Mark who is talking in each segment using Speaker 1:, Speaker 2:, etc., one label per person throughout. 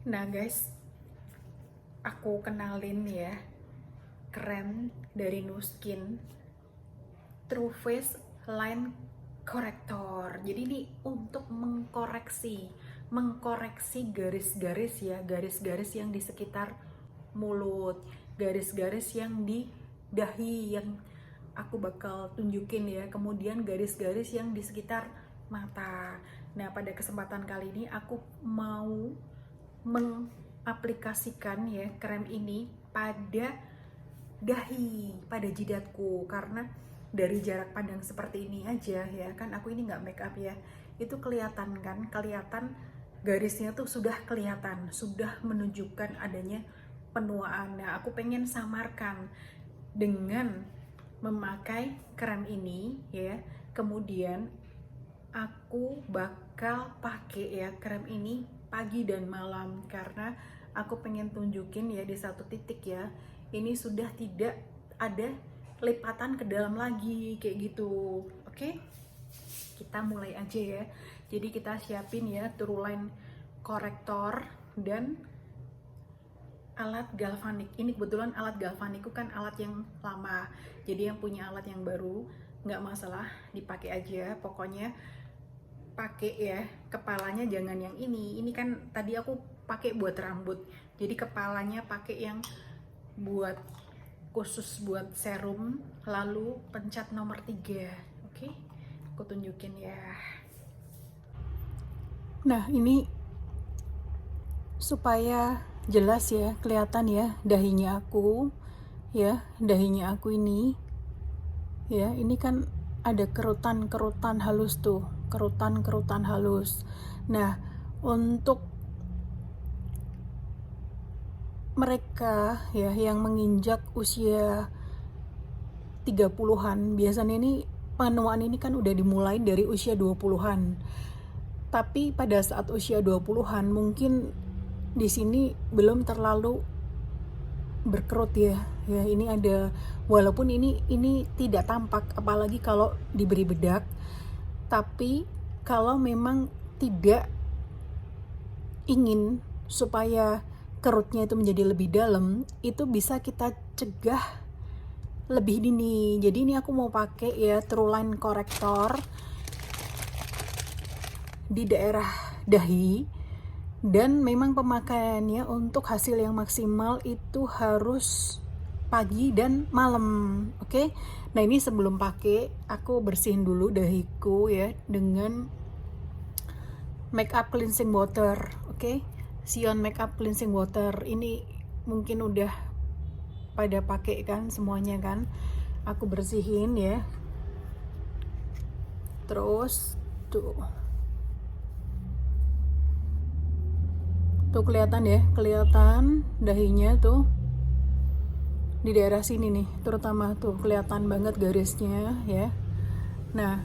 Speaker 1: Nah guys, aku kenalin ya krem dari Nu Skin True Face Line Corrector. Jadi ini untuk mengkoreksi garis-garis ya, garis-garis yang di sekitar mulut, garis-garis yang di dahi yang aku bakal tunjukin ya, kemudian garis-garis yang di sekitar mata. Nah, pada kesempatan kali ini aku mau mengaplikasikan ya krem ini pada dahi, pada jidatku, karena dari jarak pandang seperti ini aja ya kan, aku ini nggak make up ya, itu kelihatan kan, kelihatan garisnya tuh sudah kelihatan, sudah menunjukkan adanya penuaan. Nah, aku pengen samarkan dengan memakai krem ini ya. Kemudian aku bakal pakai ya krem ini pagi dan malam, karena aku pengen tunjukin ya di satu titik ya, ini sudah tidak ada lipatan ke dalam lagi kayak gitu. Oke, kita mulai aja ya. Jadi kita siapin ya True Line Corrector dan alat galvanik. Ini kebetulan alat galvanikku kan alat yang lama, jadi yang punya alat yang baru nggak masalah, dipakai aja. Pokoknya pakai ya, kepalanya jangan yang ini kan tadi aku pakai buat rambut, jadi kepalanya pakai yang buat khusus buat serum, lalu pencet nomor 3. Oke, aku tunjukin ya. Nah, ini supaya jelas ya, kelihatan ya dahinya aku ya, dahinya aku ini ya, ini kan ada kerutan-kerutan halus tuh, kerutan-kerutan halus. Nah, untuk mereka ya yang menginjak usia 30-an, biasanya ini penuaan ini kan udah dimulai dari usia 20-an. Tapi pada saat usia 20-an mungkin di sini belum terlalu berkerut ya. Ya, ini ada, walaupun ini tidak tampak apalagi kalau diberi bedak. Tapi kalau memang tidak ingin supaya kerutnya itu menjadi lebih dalam, itu bisa kita cegah lebih dini. Jadi ini aku mau pakai ya True Line Corrector di daerah dahi, dan memang pemakaiannya untuk hasil yang maksimal itu harus pagi dan malam. Oke. Nah, ini sebelum pakai aku bersihin dulu dahiku ya dengan make up cleansing water. Oke. Sion make up cleansing water ini mungkin udah pada pakai kan semuanya kan. Aku bersihin ya. Terus tuh kelihatan ya, kelihatan dahinya tuh di daerah sini nih, terutama tuh kelihatan banget garisnya ya. Nah,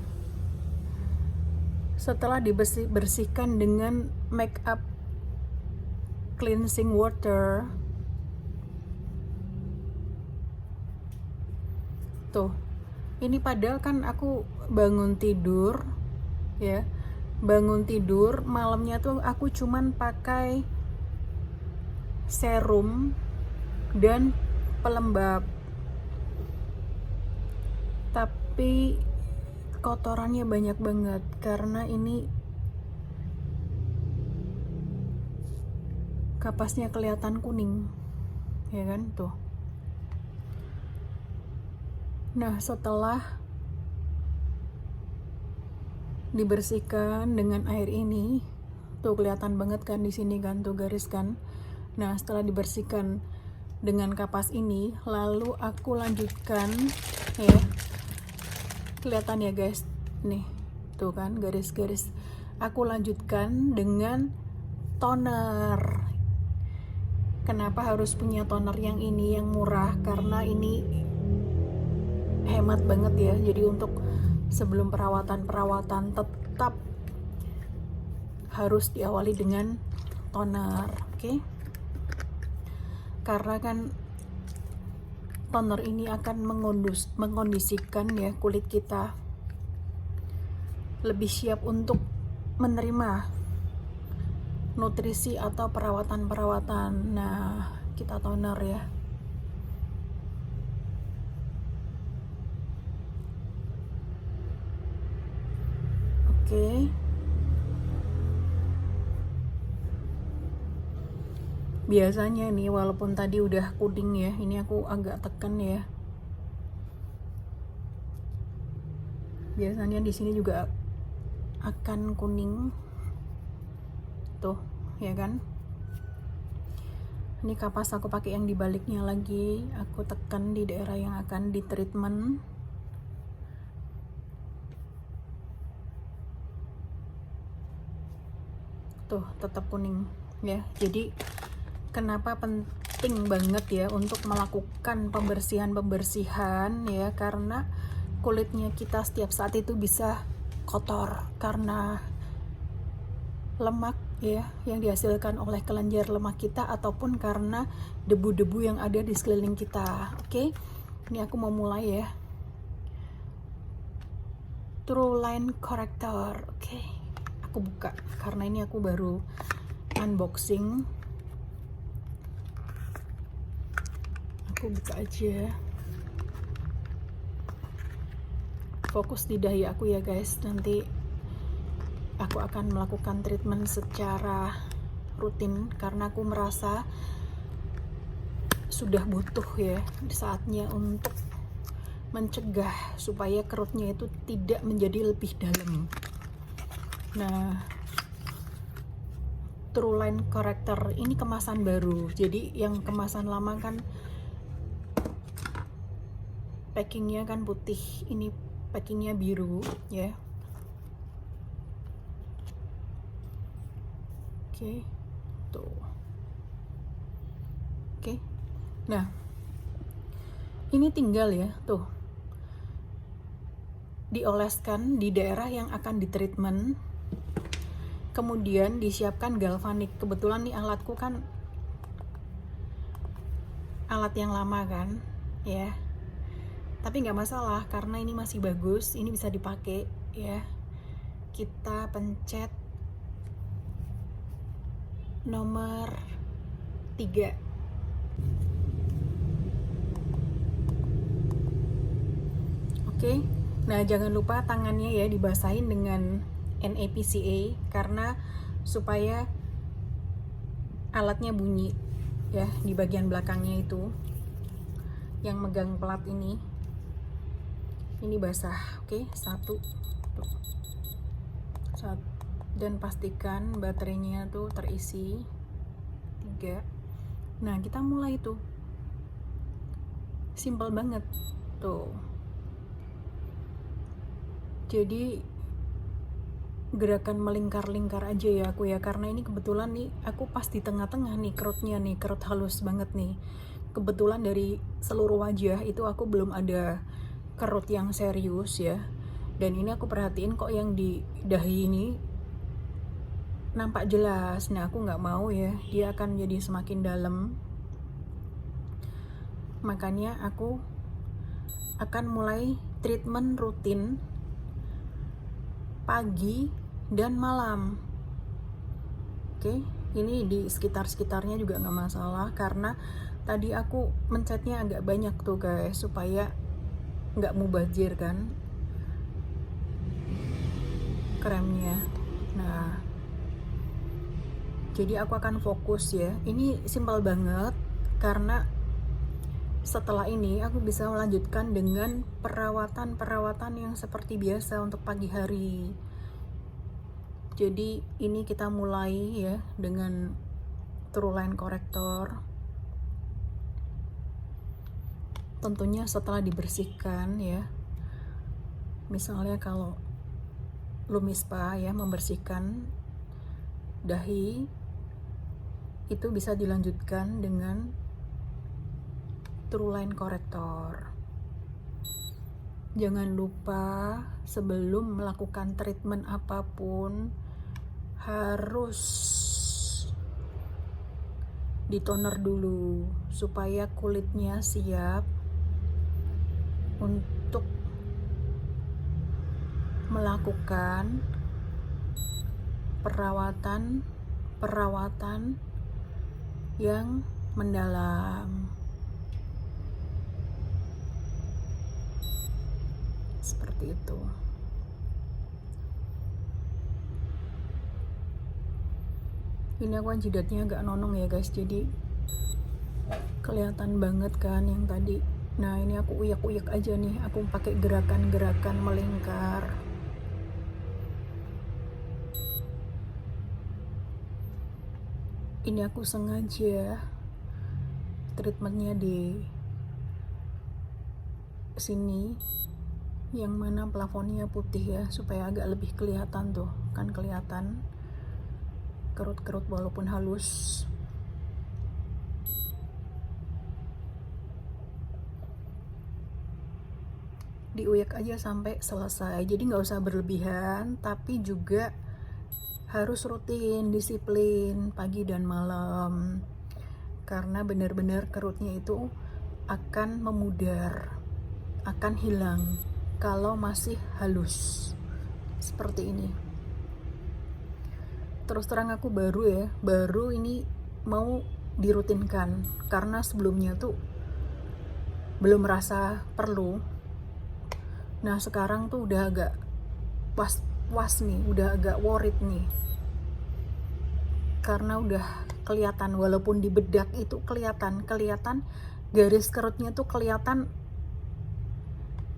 Speaker 1: setelah dibersihkan dengan make up cleansing water tuh, ini padahal kan aku bangun tidur ya, bangun tidur malamnya tuh aku cuman pakai serum dan pelembab, tapi kotorannya banyak banget karena ini kapasnya kelihatan kuning ya kan tuh. Nah, setelah dibersihkan dengan air ini tuh kelihatan banget kan di sini kan tuh garis kan. Nah, setelah dibersihkan dengan kapas ini, lalu aku lanjutkan ya, kelihatan ya guys, nih tuh kan garis-garis. Aku lanjutkan dengan toner. Kenapa harus punya toner yang ini, yang murah? Karena ini hemat banget ya. Jadi untuk sebelum perawatan tetap harus diawali dengan toner. Oke. Karena kan toner ini akan mengkondisikan ya kulit kita lebih siap untuk menerima nutrisi atau perawatan-perawatan. Nah, kita toner ya. Oke. Biasanya nih, walaupun tadi udah kuning ya, ini aku agak tekan ya. Biasanya di sini juga akan kuning. Tuh, ya kan? Ini kapas aku pakai yang dibaliknya lagi. Aku tekan di daerah yang akan di treatment. Tuh, tetap kuning ya. Jadi kenapa penting banget ya untuk melakukan pembersihan ya, karena kulitnya kita setiap saat itu bisa kotor karena lemak ya yang dihasilkan oleh kelenjar lemak kita ataupun karena debu-debu yang ada di sekeliling kita. Oke, ini aku mau mulai ya. True Line Corrector. Oke, aku buka karena ini aku baru unboxing. Aku buka aja. Fokus di dahi aku ya guys. Nanti aku akan melakukan treatment secara rutin karena aku merasa sudah butuh ya saatnya untuk mencegah supaya kerutnya itu tidak menjadi lebih dalam. Nah, True Line Corrector ini kemasan baru. Jadi yang kemasan lama kan packingnya kan putih, ini packingnya biru ya. Oke, tuh. Oke, nah ini tinggal ya, tuh dioleskan di daerah yang akan ditreatment, kemudian disiapkan galvanik. Kebetulan nih alatku kan alat yang lama kan ya, tapi nggak masalah karena ini masih bagus, ini bisa dipakai ya. Kita pencet nomor 3. Oke, nah jangan lupa tangannya ya dibasahin dengan NaPCA karena supaya alatnya bunyi ya di bagian belakangnya itu yang megang plat ini basah. Oke, satu, dan pastikan baterainya tuh terisi. 3. Nah kita mulai tuh, simple banget tuh. Jadi gerakan melingkar-lingkar aja ya aku ya, karena ini kebetulan nih aku pas di tengah-tengah nih kerutnya nih, kerut halus banget nih. Kebetulan dari seluruh wajah itu aku belum ada kerut yang serius ya, dan ini aku perhatiin kok yang di dahi ini nampak jelas. Nah aku nggak mau ya dia akan jadi semakin dalam, makanya aku akan mulai treatment rutin pagi dan malam. Oke, ini di sekitar-sekitarnya juga nggak masalah karena tadi aku mencetnya agak banyak tuh guys, supaya nggak mubazir kan kremnya. Nah, jadi aku akan fokus ya. Ini simpel banget karena setelah ini aku bisa melanjutkan dengan perawatan yang seperti biasa untuk pagi hari. Jadi ini kita mulai ya dengan True Line Corrector. Tentunya setelah dibersihkan ya. Misalnya kalau Lumispa ya membersihkan dahi, itu bisa dilanjutkan dengan True Line Corrector. Jangan lupa sebelum melakukan treatment apapun harus ditoner dulu supaya kulitnya siap untuk melakukan perawatan perawatan yang mendalam. Seperti itu. Ini aku kan jidatnya agak nonong ya guys, jadi kelihatan banget kan yang tadi. Nah ini aku uyak-uyak aja nih, aku pakai gerakan-gerakan melingkar. Ini aku sengaja treatmentnya di sini, yang mana plafonnya putih ya, supaya agak lebih kelihatan tuh, kan kelihatan kerut-kerut walaupun halus. Diuyak aja sampai selesai, jadi nggak usah berlebihan, tapi juga harus rutin, disiplin pagi dan malam, karena benar-benar kerutnya itu akan memudar, akan hilang kalau masih halus seperti ini. Terus terang aku baru ini mau dirutinkan, karena sebelumnya tuh belum merasa perlu. Nah sekarang tuh udah agak was nih, udah agak worried nih, karena udah kelihatan, walaupun di bedak itu kelihatan garis kerutnya tuh kelihatan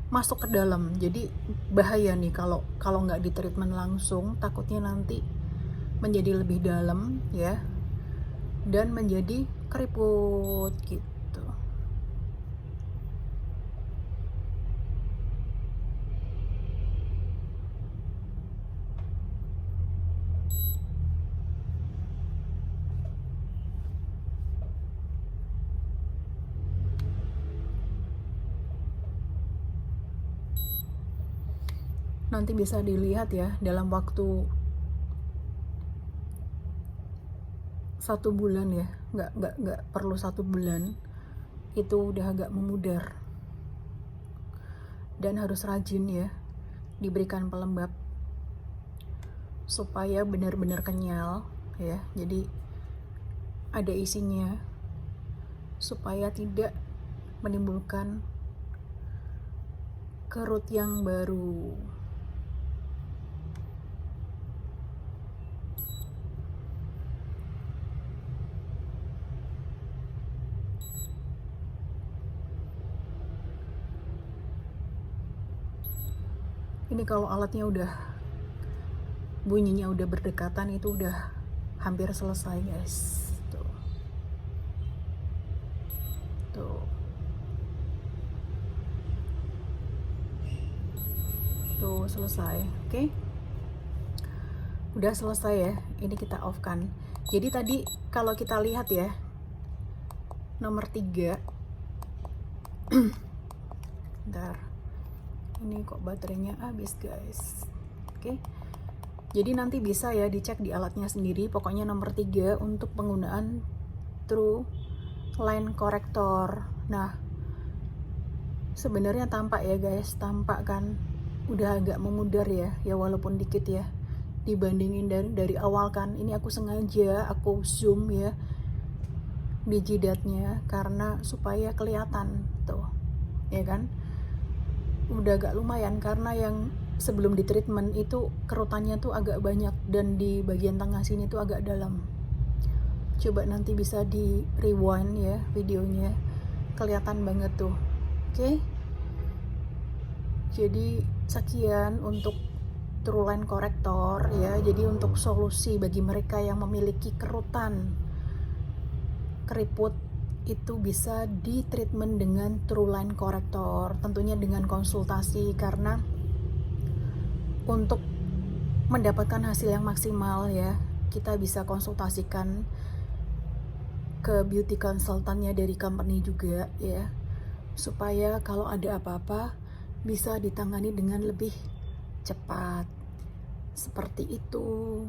Speaker 1: masuk ke dalam. Jadi bahaya nih kalau nggak di treatment langsung, takutnya nanti menjadi lebih dalam ya, dan menjadi keriput gitu. Nanti bisa dilihat ya, dalam waktu 1 bulan ya, nggak perlu 1 bulan, itu udah agak memudar. Dan harus rajin ya, diberikan pelembab supaya benar-benar kenyal ya, jadi ada isinya, supaya tidak menimbulkan kerut yang baru. Ini kalau alatnya udah bunyinya udah berdekatan, itu udah hampir selesai guys. Tuh selesai. Oke. Udah selesai ya. Ini kita off kan. Jadi tadi kalau kita lihat ya, nomor 3. Bentar. Ini kok baterainya habis guys. Oke. Jadi nanti bisa ya dicek di alatnya sendiri. Pokoknya nomor 3 untuk penggunaan True Line Corrector. Nah, sebenarnya tampak ya guys, tampak kan udah agak memudar ya walaupun dikit ya, dibandingin dari awal kan. Ini aku sengaja aku zoom ya di jidatnya karena supaya kelihatan tuh ya kan, udah agak lumayan, karena yang sebelum di treatment itu kerutannya tuh agak banyak dan di bagian tengah sini tuh agak dalam. Coba nanti bisa di rewind ya videonya, kelihatan banget tuh. Oke. Jadi sekian untuk True Line Corrector ya. Jadi untuk solusi bagi mereka yang memiliki kerutan, keriput, itu bisa di treatment dengan True Line Corrector, tentunya dengan konsultasi, karena untuk mendapatkan hasil yang maksimal ya, kita bisa konsultasikan ke beauty consultantnya dari company juga ya, supaya kalau ada apa-apa bisa ditangani dengan lebih cepat. Seperti itu.